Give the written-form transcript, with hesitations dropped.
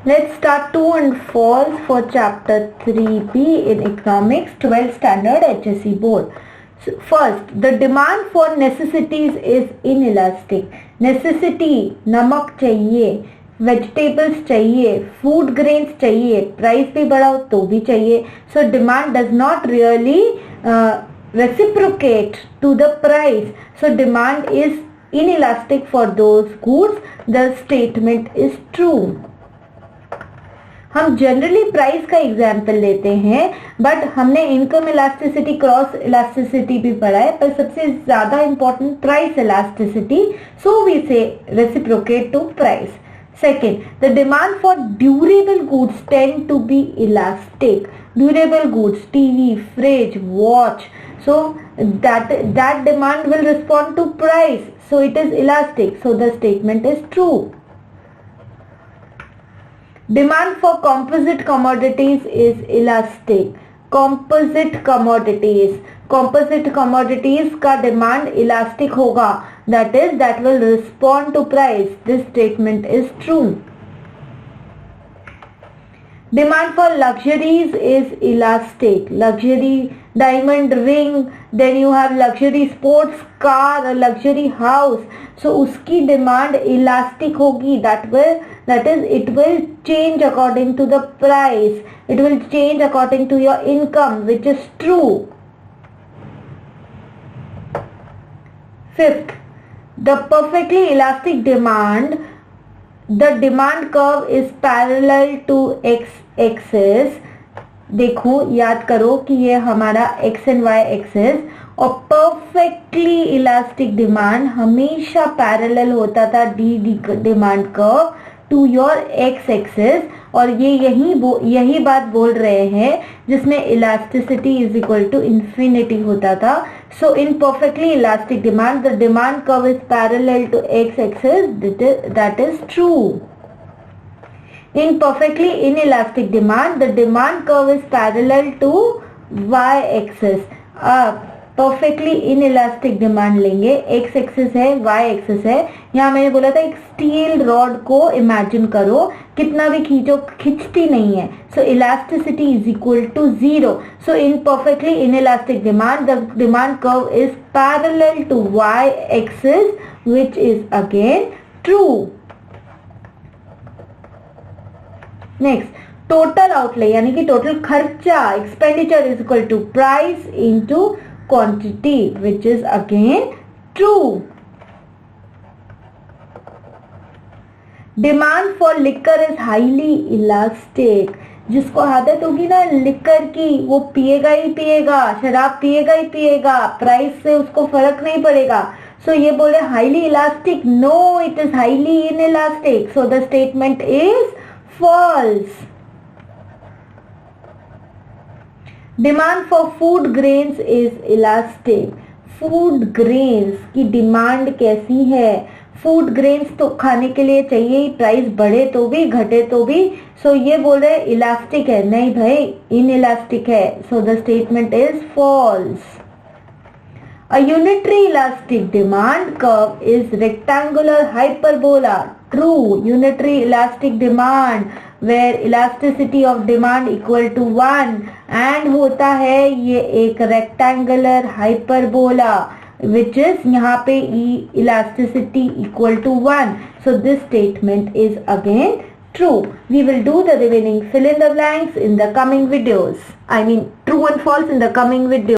Let's start true and false for chapter 3B in economics, 12th standard HSC board. So first, the demand for necessities is inelastic. Necessity, नमक चाहिए, vegetables चाहिए, food grains चाहिए, price भी बढ़ाओ तो भी चाहिए. So demand does not really reciprocate to the price. So demand is inelastic for those goods. The statement is true. हम जनरली प्राइस का एग्जाम्पल लेते हैं, बट हमने इनकम इलास्टिसिटी, क्रॉस इलास्टिसिटी भी पढ़ा है, पर सबसे ज्यादा important price elasticity. So we say reciprocate to price. Second, the demand for durable goods tend to be elastic. Durable goods, TV, fridge, watch. So that demand will respond to price. So it is elastic. So the statement is true. Demand for composite commodities is elastic. Composite commodities का demand elastic होगा. That is, that will respond to price. This statement is true. Demand for luxuries is elastic. Luxury diamond ring, then you have luxury sports car, a luxury house. So उसकी demand elastic होगी. That is, it will change according to the price. It will change according to your income, which is true. Fifth, the perfectly elastic demand, the demand curve is parallel to x-axis. देखो, याद करो कि ये हमारा x and y axis, और perfectly elastic demand हमेशा parallel होता था demand curve to your x axis. और ये यही बात बोल रहे हैं जिसमें elasticity is equal to infinity होता था. So in perfectly elastic demand the demand curve is parallel to x axis. That is true. In perfectly inelastic demand, the demand curve is parallel to y-axis. perfectly inelastic demand लेंगे, x-axis है, y-axis है. यहाँ मैंने बोला था एक steel rod को imagine करो, कितना भी खींचो खिंचती नहीं है. So elasticity is equal to 0. So in perfectly inelastic demand, the demand curve is parallel to y-axis, which is again true. Next, total outlay यानी कि टोटल खर्चा, expenditure is equal to price into quantity, which is again true. Demand for liquor is highly elastic. जिसको आदत होगी ना liquor की, वो पिएगा ही पिएगा, शराब पिएगा ही पिएगा, प्राइस से उसको फर्क नहीं पड़ेगा. सो ये बोल रहे highly elastic. No, it is highly inelastic. So the statement is false. Demand for food grains is elastic. Food grains की डिमांड कैसी है? फूड ग्रेन्स तो खाने के लिए चाहिए, प्राइस बढ़े तो भी घटे तो भी. सो ये बोल रहे इलास्टिक है. नहीं भाई, इनइलास्टिक है. So the statement is false. A unitary elastic demand curve is rectangular hyperbola. True. Unitary elastic demand where elasticity of demand equal to 1 and होता है ये एक rectangular hyperbola, which is यहाँ पे elasticity equal to 1. So this statement is again true. We will do the remaining fill in the blanks in the coming videos. I mean true and false in the coming video.